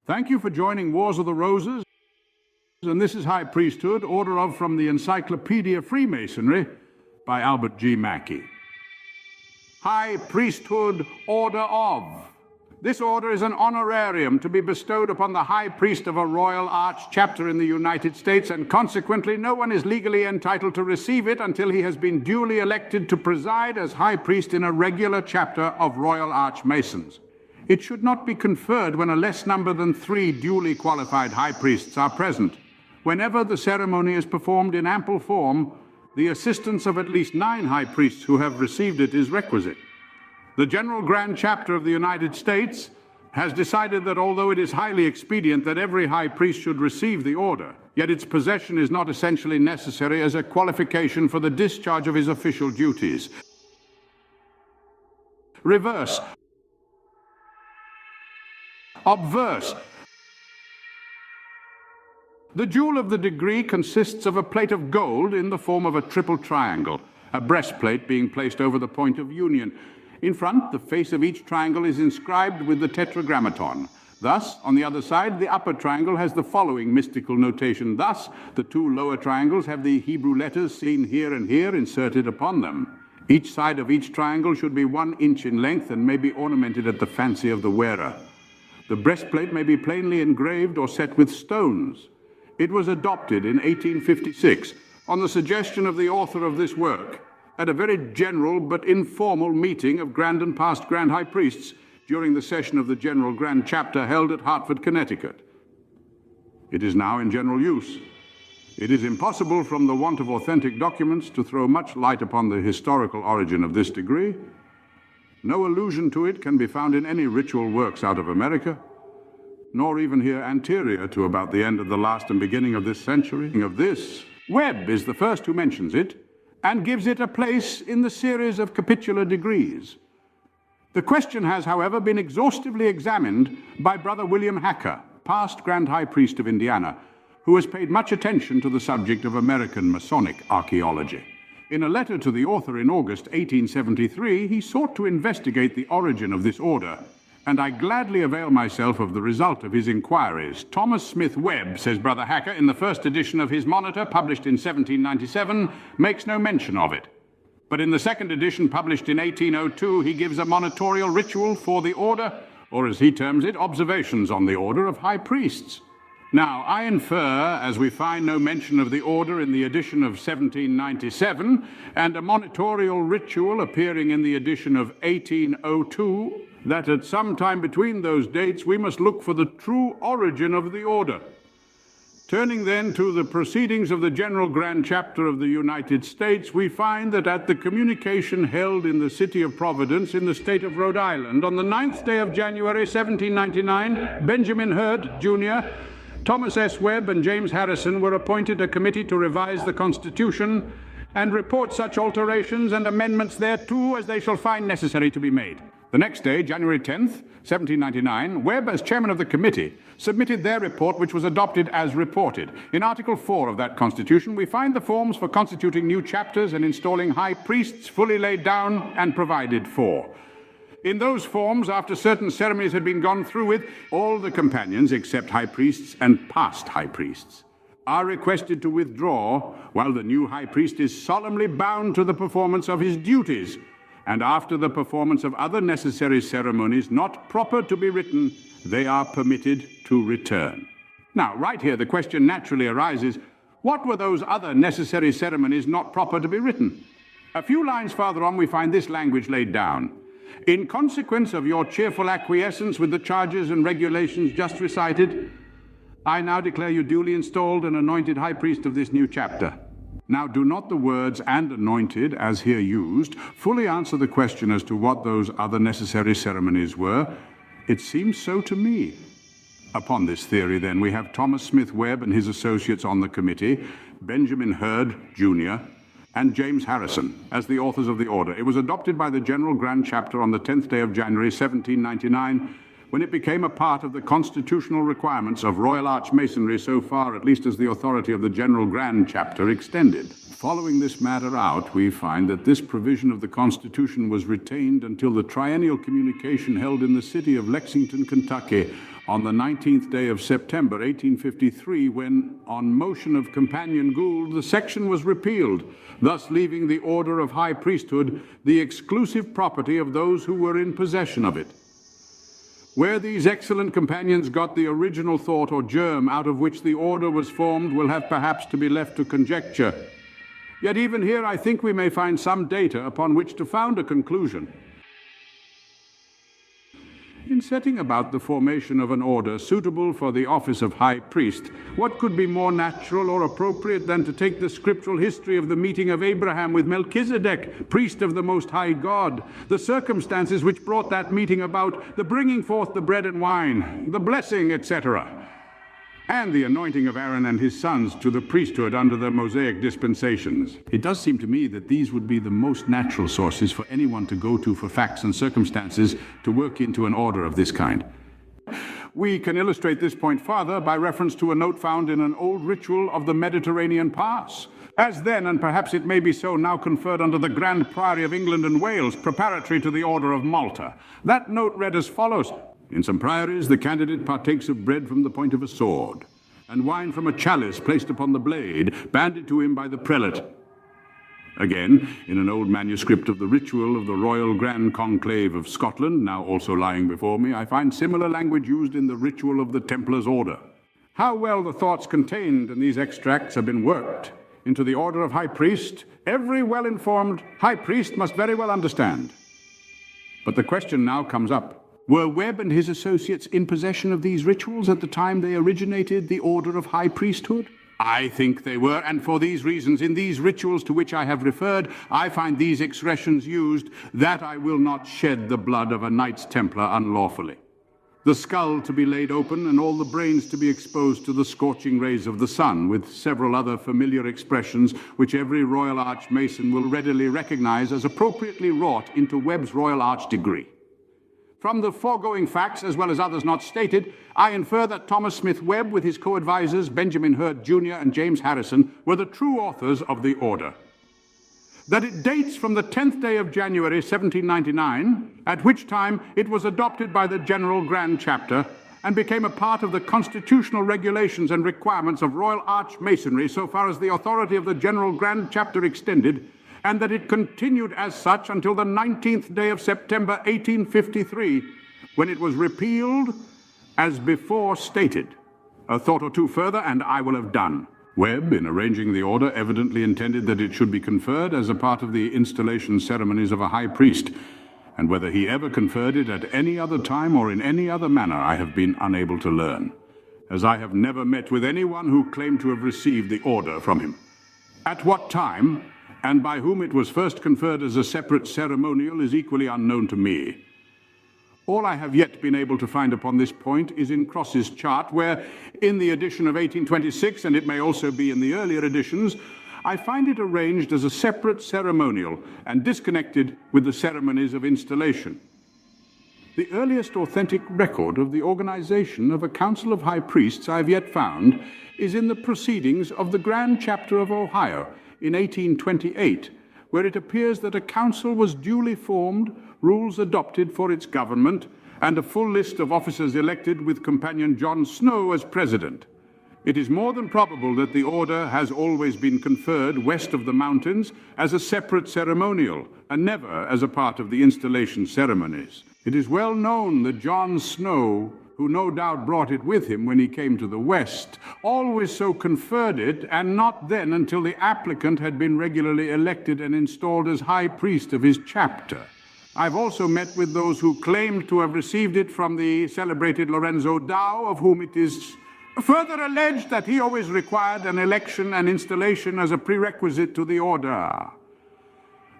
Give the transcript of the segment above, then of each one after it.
Thank you for joining Wars of the Roses, and this is High Priesthood, order of from the Encyclopedia of Freemasonry by Albert G. Mackey. High Priesthood, order of. This order is an honorarium to be bestowed upon the High Priest of a Royal Arch chapter in the United States, and consequently no one is legally entitled to receive it until he has been duly elected to preside as High Priest in a regular chapter of Royal Arch Masons. It should not be conferred when a less number than 3 duly qualified High Priests are present. Whenever the ceremony is performed in ample form, the assistance of at least 9 High Priests who have received it is requisite. The General Grand Chapter of the United States has decided that although it is highly expedient that every High Priest should receive the order, yet its possession is not essentially necessary as a qualification for the discharge of his official duties. Reverse. Obverse. The jewel of the degree consists of a plate of gold in the form of a triple triangle, a breastplate being placed over the point of union. In front, the face of each triangle is inscribed with the tetragrammaton. Thus, on the other side, the upper triangle has the following mystical notation. Thus, the 2 lower triangles have the Hebrew letters seen here and here inserted upon them. Each side of each triangle should be 1 inch in length and may be ornamented at the fancy of the wearer. The breastplate may be plainly engraved or set with stones. It was adopted in 1856 on the suggestion of the author of this work at a very general but informal meeting of Grand and Past Grand High Priests during the session of the General Grand Chapter held at Hartford, Connecticut. It is now in general use. It is impossible from the want of authentic documents to throw much light upon the historical origin of this degree. No allusion to it can be found in any ritual works out of America, nor even here anterior to about the end of the last and beginning of this century. Webb is the first who mentions it, and gives it a place in the series of capitular degrees. The question has, however, been exhaustively examined by Brother William Hacker, past Grand High Priest of Indiana, who has paid much attention to the subject of American Masonic archaeology. In a letter to the author in August 1873, he sought to investigate the origin of this order, and I gladly avail myself of the result of his inquiries. Thomas Smith Webb, says Brother Hacker, in the first edition of his Monitor, published in 1797, makes no mention of it. But in the second edition, published in 1802, he gives a monitorial ritual for the order, or as he terms it, observations on the order of High Priests. Now, I infer, as we find no mention of the order in the edition of 1797, and a monitorial ritual appearing in the edition of 1802, that at some time between those dates we must look for the true origin of the order. Turning then to the proceedings of the General Grand Chapter of the United States, we find that at the communication held in the city of Providence in the state of Rhode Island on the 9th day of January 1799, Benjamin Hurd, Jr., Thomas S. Webb and James Harrison were appointed a committee to revise the Constitution and report such alterations and amendments thereto as they shall find necessary to be made. The next day, January 10th, 1799, Webb, as chairman of the committee, submitted their report, which was adopted as reported. In Article 4 of that Constitution, we find the forms for constituting new chapters and installing High Priests fully laid down and provided for. In those forms, after certain ceremonies had been gone through with, all the companions, except High Priests and past High Priests, are requested to withdraw, while the new High Priest is solemnly bound to the performance of his duties, and after the performance of other necessary ceremonies not proper to be written, they are permitted to return. Now, right here, the question naturally arises, what were those other necessary ceremonies not proper to be written? A few lines farther on, we find this language laid down. In consequence of your cheerful acquiescence with the charges and regulations just recited, I now declare you duly installed and anointed High Priest of this new chapter. Now, do not the words "and anointed," as here used, fully answer the question as to what those other necessary ceremonies were? It seems so to me. Upon this theory, then, we have Thomas Smith Webb and his associates on the committee, Benjamin Hurd, Jr., and James Harrison as the authors of the order. It was adopted by the General Grand Chapter on the 10th day of January, 1799, when it became a part of the constitutional requirements of Royal Arch Masonry, so far at least as the authority of the General Grand Chapter extended. Following this matter out, we find that this provision of the Constitution was retained until the triennial communication held in the city of Lexington, Kentucky on the 19th day of September 1853, when, on motion of Companion Gould, the section was repealed, thus leaving the order of High Priesthood the exclusive property of those who were in possession of it. Where these excellent companions got the original thought or germ out of which the order was formed will have perhaps to be left to conjecture. Yet even here I think we may find some data upon which to found a conclusion. In setting about the formation of an order suitable for the office of High Priest, what could be more natural or appropriate than to take the scriptural history of the meeting of Abraham with Melchizedek, priest of the Most High God, the circumstances which brought that meeting about, the bringing forth the bread and wine, the blessing, etc., and the anointing of Aaron and his sons to the priesthood under the Mosaic dispensations. It does seem to me that these would be the most natural sources for anyone to go to for facts and circumstances to work into an order of this kind. We can illustrate this point farther by reference to a note found in an old ritual of the Mediterranean Pass, as then, and perhaps it may be so now, conferred under the Grand Priory of England and Wales, preparatory to the Order of Malta. That note read as follows: "In some priories, the candidate partakes of bread from the point of a sword, and wine from a chalice placed upon the blade, banded to him by the prelate." Again, in an old manuscript of the ritual of the Royal Grand Conclave of Scotland, now also lying before me, I find similar language used in the ritual of the Templars' Order. How well the thoughts contained in these extracts have been worked into the order of High Priest, every well-informed High Priest must very well understand. But the question now comes up: were Webb and his associates in possession of these rituals at the time they originated the order of High Priesthood? I think they were, and for these reasons, in these rituals to which I have referred, I find these expressions used: "that I will not shed the blood of a Knights Templar unlawfully," the skull to be laid open and all the brains to be exposed to the scorching rays of the sun, with several other familiar expressions which every Royal Arch Mason will readily recognize as appropriately wrought into Webb's Royal Arch degree. From the foregoing facts, as well as others not stated, I infer that Thomas Smith Webb, with his co-advisors Benjamin Hurd Jr. and James Harrison, were the true authors of the order. That it dates from the 10th day of January 1799, at which time it was adopted by the General Grand Chapter and became a part of the constitutional regulations and requirements of Royal Arch Masonry so far as the authority of the General Grand Chapter extended, and that it continued as such until the 19th day of September 1853, when it was repealed as before stated. A thought or two further, and I will have done. Webb, in arranging the order, evidently intended that it should be conferred as a part of the installation ceremonies of a high priest, and whether he ever conferred it at any other time or in any other manner I have been unable to learn, as I have never met with anyone who claimed to have received the order from him. At what time and by whom it was first conferred as a separate ceremonial is equally unknown to me. All I have yet been able to find upon this point is in Cross's chart, where, in the edition of 1826, and it may also be in the earlier editions, I find it arranged as a separate ceremonial and disconnected with the ceremonies of installation. The earliest authentic record of the organization of a Council of High Priests I have yet found is in the proceedings of the Grand Chapter of Ohio in 1828, where it appears that a council was duly formed, rules adopted for its government, and a full list of officers elected with Companion John Snow as president. It is more than probable that the order has always been conferred west of the mountains as a separate ceremonial, and never as a part of the installation ceremonies. It is well known that John Snow, who no doubt brought it with him when he came to the West, always so conferred it, and not then until the applicant had been regularly elected and installed as high priest of his chapter. I've also met with those who claimed to have received it from the celebrated Lorenzo Dow, of whom it is further alleged that he always required an election and installation as a prerequisite to the order.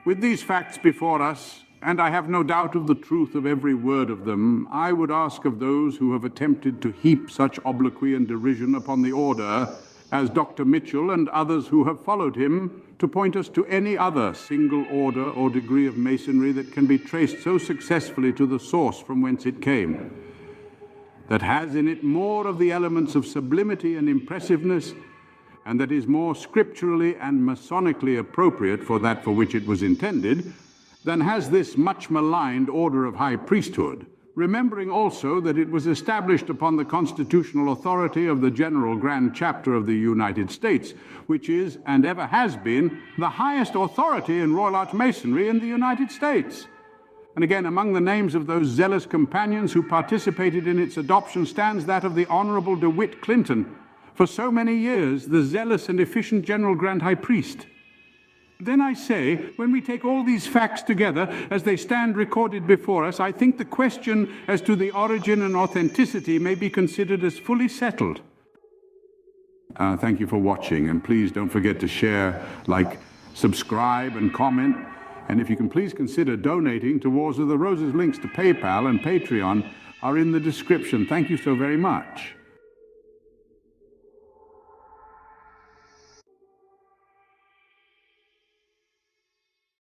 With these facts before us, and I have no doubt of the truth of every word of them, I would ask of those who have attempted to heap such obloquy and derision upon the order, as Dr. Mitchell and others who have followed him, to point us to any other single order or degree of Masonry that can be traced so successfully to the source from whence it came, that has in it more of the elements of sublimity and impressiveness, and that is more scripturally and masonically appropriate for that for which it was intended, than has this much maligned order of High Priesthood, remembering also that it was established upon the constitutional authority of the General Grand Chapter of the United States, which is, and ever has been, the highest authority in Royal Arch Masonry in the United States. And again, among the names of those zealous companions who participated in its adoption stands that of the Honorable DeWitt Clinton, for so many years the zealous and efficient General Grand High Priest. Then I say, when we take all these facts together as they stand recorded before us, I think the question as to the origin and authenticity may be considered as fully settled. Thank you for watching, and please don't forget to share, like, subscribe, and comment. And if you can please consider donating to Wars of the Roses. Links to PayPal and Patreon are in the description. Thank you so very much.